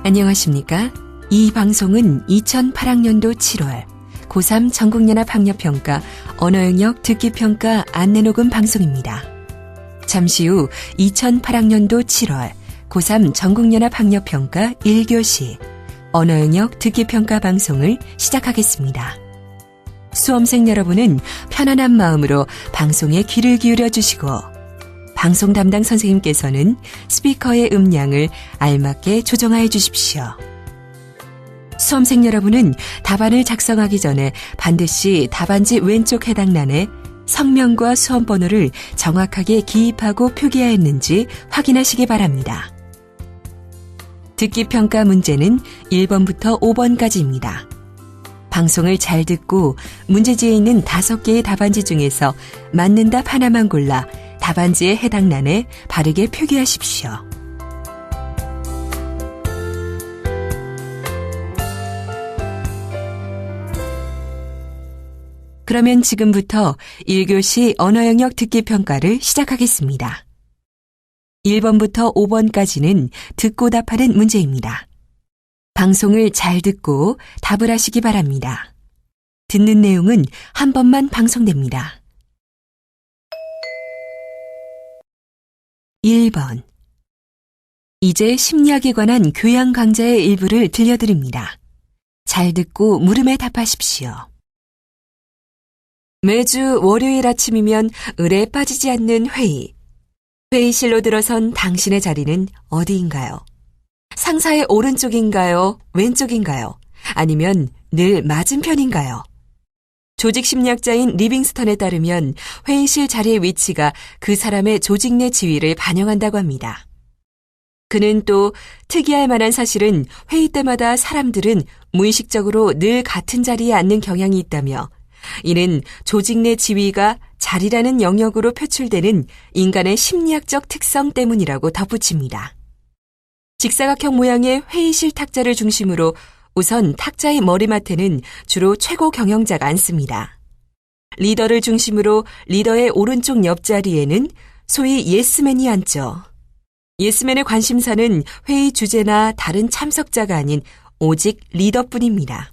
안녕하십니까? 이 방송은 2008학년도 7월 고3 전국연합학력평가 언어영역 듣기평가 안내녹음 방송입니다. 잠시 후 2008학년도 7월 고3 전국연합학력평가 1교시 언어영역 듣기평가 방송을 시작하겠습니다. 수험생 여러분은 편안한 마음으로 방송에 귀를 기울여 주시고 방송 담당 선생님께서는 스피커의 음량을 알맞게 조정하여 주십시오. 수험생 여러분은 답안을 작성하기 전에 반드시 답안지 왼쪽 해당란에 성명과 수험번호를 정확하게 기입하고 표기하였는지 확인하시기 바랍니다. 듣기평가 문제는 1번부터 5번까지입니다. 방송을 잘 듣고 문제지에 있는 5개의 답안지 중에서 맞는 답 하나만 골라 답안지의 해당란에 바르게 표기하십시오. 그러면 지금부터 1교시 언어영역 듣기평가를 시작하겠습니다. 1번부터 5번까지는 듣고 답하는 문제입니다. 방송을 잘 듣고 답을 하시기 바랍니다. 듣는 내용은 한 번만 방송됩니다. 1번. 이제 심리학에 관한 교양 강좌의 일부를 들려드립니다. 잘 듣고 물음에 답하십시오. 매주 월요일 아침이면 을에 빠지지 않는 회의. 회의실로 들어선 당신의 자리는 어디인가요? 상사의 오른쪽인가요? 왼쪽인가요? 아니면 늘 맞은편인가요? 조직심리학자인 리빙스턴에 따르면 회의실 자리의 위치가 그 사람의 조직 내 지위를 반영한다고 합니다. 그는 또 특이할 만한 사실은 회의 때마다 사람들은 무의식적으로 늘 같은 자리에 앉는 경향이 있다며 이는 조직 내 지위가 자리라는 영역으로 표출되는 인간의 심리학적 특성 때문이라고 덧붙입니다. 직사각형 모양의 회의실 탁자를 중심으로 우선 탁자의 머리맡에는 주로 최고 경영자가 앉습니다. 리더를 중심으로 리더의 오른쪽 옆자리에는 소위 예스맨이 앉죠. 예스맨의 관심사는 회의 주제나 다른 참석자가 아닌 오직 리더뿐입니다.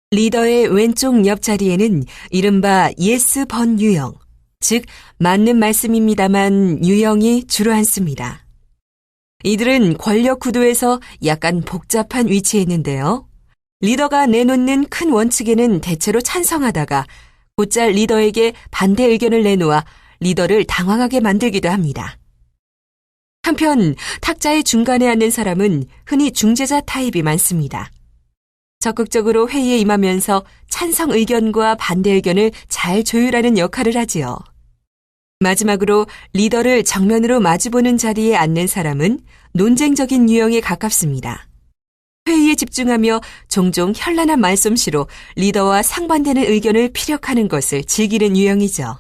리더의 왼쪽 옆자리에는 이른바 예스 번 유형, 즉 맞는 말씀입니다만 유형이 주로 앉습니다. 이들은 권력 구도에서 약간 복잡한 위치에 있는데요. 리더가 내놓는 큰 원칙에는 대체로 찬성하다가 곧잘 리더에게 반대 의견을 내놓아 리더를 당황하게 만들기도 합니다. 한편 탁자의 중간에 앉는 사람은 흔히 중재자 타입이 많습니다. 적극적으로 회의에 임하면서 찬성 의견과 반대 의견을 잘 조율하는 역할을 하지요. 마지막으로 리더를 정면으로 마주보는 자리에 앉는 사람은 논쟁적인 유형에 가깝습니다. 회의에 집중하며 종종 현란한 말솜씨로 리더와 상반되는 의견을 피력하는 것을 즐기는 유형이죠.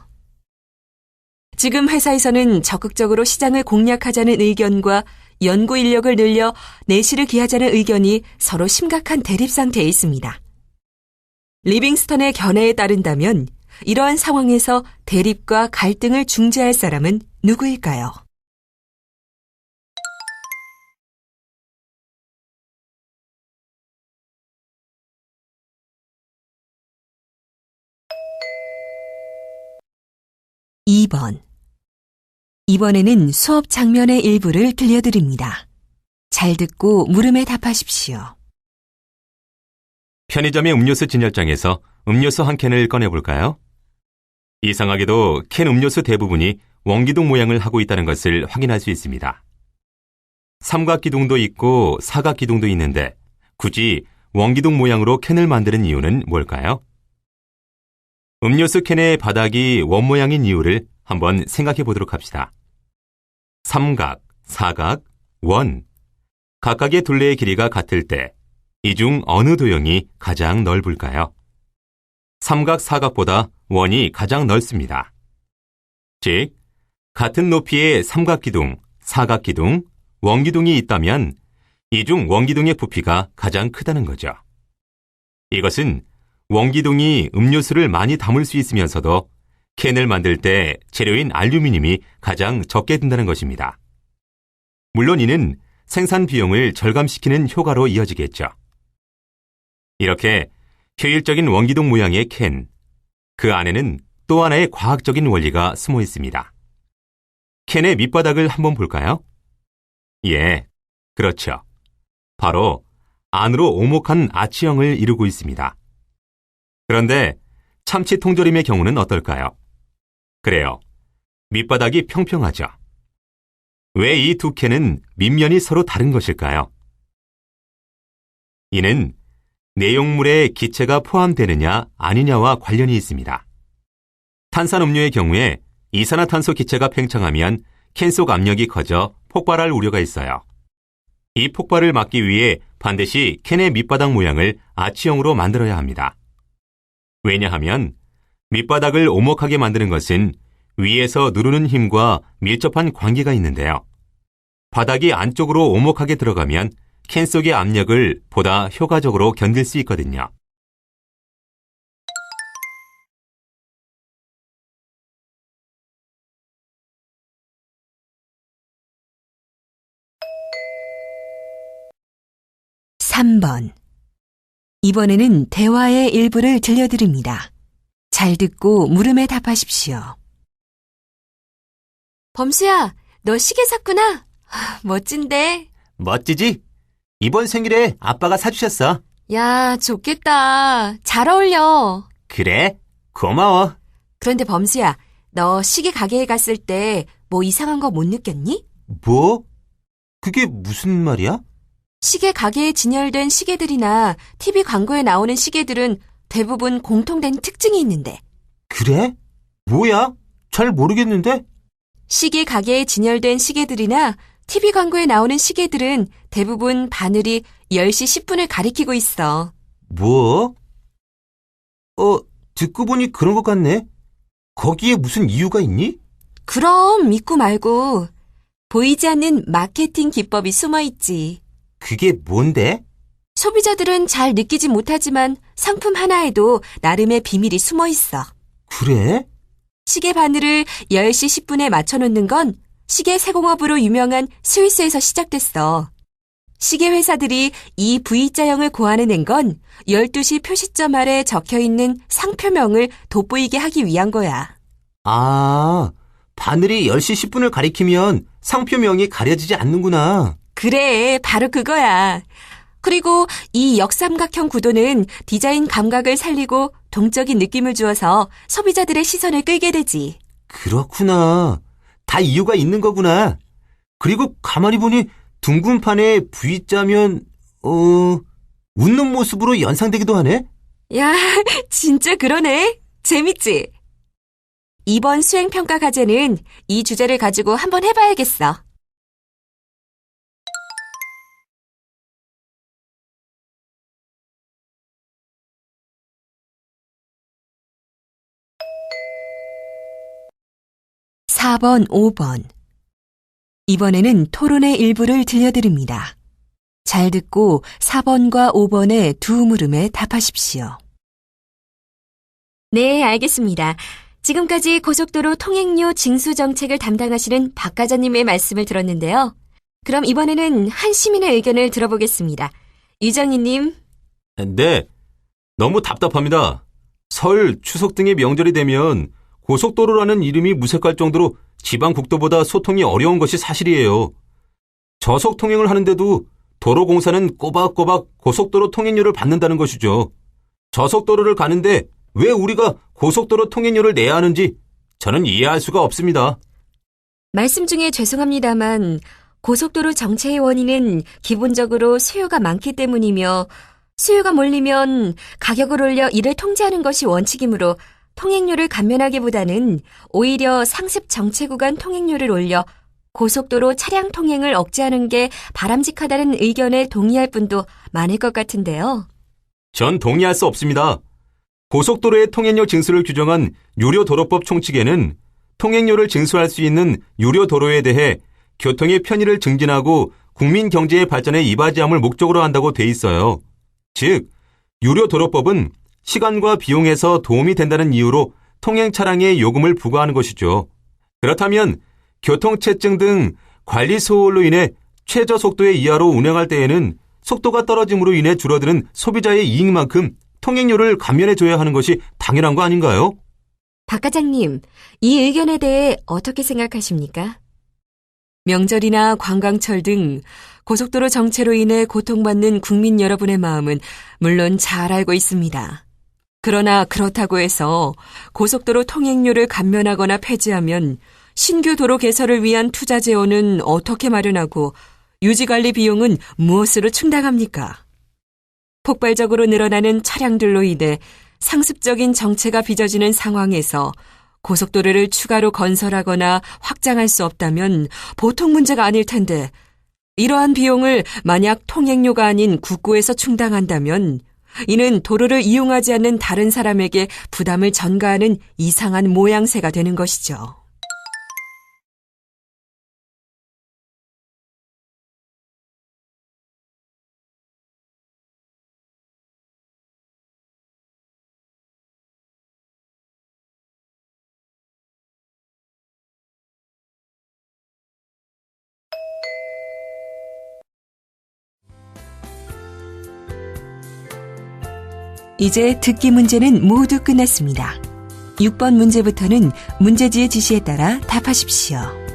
지금 회사에서는 적극적으로 시장을 공략하자는 의견과 연구 인력을 늘려 내실을 기하자는 의견이 서로 심각한 대립 상태에 있습니다. 리빙스턴의 견해에 따른다면 이러한 상황에서 대립과 갈등을 중재할 사람은 누구일까요? (2번) 이번에는 수업 장면의 일부를 들려드립니다. 잘 듣고 물음에 답하십시오. 편의점의 음료수 진열장에서 음료수 한 캔을 꺼내볼까요? 이상하게도 캔 음료수 대부분이 원기둥 모양을 하고 있다는 것을 확인할 수 있습니다. 삼각기둥도 있고 사각기둥도 있는데 굳이 원기둥 모양으로 캔을 만드는 이유는 뭘까요? 음료수 캔의 바닥이 원 모양인 이유를 한번 생각해 보도록 합시다. 삼각, 사각, 원. 각각의 둘레의 길이가 같을 때 이 중 어느 도형이 가장 넓을까요? 삼각, 사각보다 원이 가장 넓습니다. 즉, 같은 높이의 삼각기둥, 사각기둥, 원기둥이 있다면 이 중 원기둥의 부피가 가장 크다는 거죠. 이것은 원기둥이 음료수를 많이 담을 수 있으면서도 캔을 만들 때 재료인 알루미늄이 가장 적게 든다는 것입니다. 물론 이는 생산 비용을 절감시키는 효과로 이어지겠죠. 이렇게 효율적인 원기둥 모양의 캔, 그 안에는 또 하나의 과학적인 원리가 숨어 있습니다. 캔의 밑바닥을 한번 볼까요? 예, 그렇죠. 바로 안으로 오목한 아치형을 이루고 있습니다. 그런데 참치 통조림의 경우는 어떨까요? 그래요. 밑바닥이 평평하죠. 왜 이 두 캔은 밑면이 서로 다른 것일까요? 이는 내용물에 기체가 포함되느냐 아니냐와 관련이 있습니다. 탄산음료의 경우에 이산화탄소 기체가 팽창하면 캔 속 압력이 커져 폭발할 우려가 있어요. 이 폭발을 막기 위해 반드시 캔의 밑바닥 모양을 아치형으로 만들어야 합니다. 왜냐하면 밑바닥을 오목하게 만드는 것은 위에서 누르는 힘과 밀접한 관계가 있는데요. 바닥이 안쪽으로 오목하게 들어가면 캔 속의 압력을 보다 효과적으로 견딜 수 있거든요. (3번) 이번에는 대화의 일부를 들려드립니다. 잘 듣고 물음에 답하십시오. 범수야, 너 시계 샀구나? 멋진데? 멋지지? 이번 생일에 아빠가 사주셨어. 야, 좋겠다. 잘 어울려. 그래? 고마워. 그런데 범수야, 너 시계 가게에 갔을 때 뭐 이상한 거 못 느꼈니? 뭐? 그게 무슨 말이야? 시계 가게에 진열된 시계들이나 TV 광고에 나오는 시계들은 대부분 공통된 특징이 있는데. 그래? 뭐야? 잘 모르겠는데? 시계 가게에 진열된 시계들이나 TV 광고에 나오는 시계들은 대부분 바늘이 10시 10분을 가리키고 있어. 뭐? 듣고 보니 그런 것 같네. 거기에 무슨 이유가 있니? 그럼 믿고 말고. 보이지 않는 마케팅 기법이 숨어 있지. 그게 뭔데? 소비자들은 잘 느끼지 못하지만 상품 하나에도 나름의 비밀이 숨어 있어. 그래? 시계 바늘을 10시 10분에 맞춰놓는 건 시계 세공업으로 유명한 스위스에서 시작됐어. 시계 회사들이 이 V자형을 고안해낸 건 12시 표시점 아래 적혀있는 상표명을 돋보이게 하기 위한 거야. 아, 바늘이 10시 10분을 가리키면 상표명이 가려지지 않는구나. 그래, 바로 그거야. 그리고 이 역삼각형 구도는 디자인 감각을 살리고 동적인 느낌을 주어서 소비자들의 시선을 끌게 되지. 그렇구나. 다 이유가 있는 거구나. 그리고 가만히 보니 둥근 판에 V자면 웃는 모습으로 연상되기도 하네. 야, 진짜 그러네. 재밌지? 이번 수행평가 과제는 이 주제를 가지고 한번 해봐야겠어. (4번) (5번) 이번에는 토론의 일부를 들려드립니다. 잘 듣고 4번과 5번의 두 물음에 답하십시오. 네, 알겠습니다. 지금까지 고속도로 통행료 징수 정책을 담당하시는 박 과장님의 말씀을 들었는데요. 그럼 이번에는 한 시민의 의견을 들어보겠습니다. 유정희님. 네, 너무 답답합니다. 설, 추석 등의 명절이 되면 고속도로라는 이름이 무색할 정도로 지방 국도보다 소통이 어려운 것이 사실이에요. 저속 통행을 하는데도 도로공사는 꼬박꼬박 고속도로 통행료를 받는다는 것이죠. 저속도로를 가는데 왜 우리가 고속도로 통행료를 내야 하는지 저는 이해할 수가 없습니다. 말씀 중에 죄송합니다만 고속도로 정체의 원인은 기본적으로 수요가 많기 때문이며 수요가 몰리면 가격을 올려 이를 통제하는 것이 원칙이므로 통행료를 감면하기보다는 오히려 상습 정체 구간 통행료를 올려 고속도로 차량 통행을 억제하는 게 바람직하다는 의견에 동의할 분도 많을 것 같은데요. 전 동의할 수 없습니다. 고속도로의 통행료 징수를 규정한 유료도로법 총칙에는 통행료를 징수할 수 있는 유료도로에 대해 교통의 편의를 증진하고 국민 경제의 발전에 이바지함을 목적으로 한다고 돼 있어요. 즉, 유료도로법은 시간과 비용에서 도움이 된다는 이유로 통행 차량에 요금을 부과하는 것이죠. 그렇다면 교통체증 등 관리 소홀로 인해 최저 속도의 이하로 운행할 때에는 속도가 떨어짐으로 인해 줄어드는 소비자의 이익만큼 통행료를 감면해줘야 하는 것이 당연한 거 아닌가요? 박 과장님, 이 의견에 대해 어떻게 생각하십니까? 명절이나 관광철 등 고속도로 정체로 인해 고통받는 국민 여러분의 마음은 물론 잘 알고 있습니다. 그러나 그렇다고 해서 고속도로 통행료를 감면하거나 폐지하면 신규 도로 개설을 위한 투자 재원은 어떻게 마련하고 유지관리 비용은 무엇으로 충당합니까? 폭발적으로 늘어나는 차량들로 인해 상습적인 정체가 빚어지는 상황에서 고속도로를 추가로 건설하거나 확장할 수 없다면 보통 문제가 아닐 텐데, 이러한 비용을 만약 통행료가 아닌 국고에서 충당한다면 이는 도로를 이용하지 않는 다른 사람에게 부담을 전가하는 이상한 모양새가 되는 것이죠. 이제 듣기 문제는 모두 끝났습니다. 6번 문제부터는 문제지의 지시에 따라 답하십시오.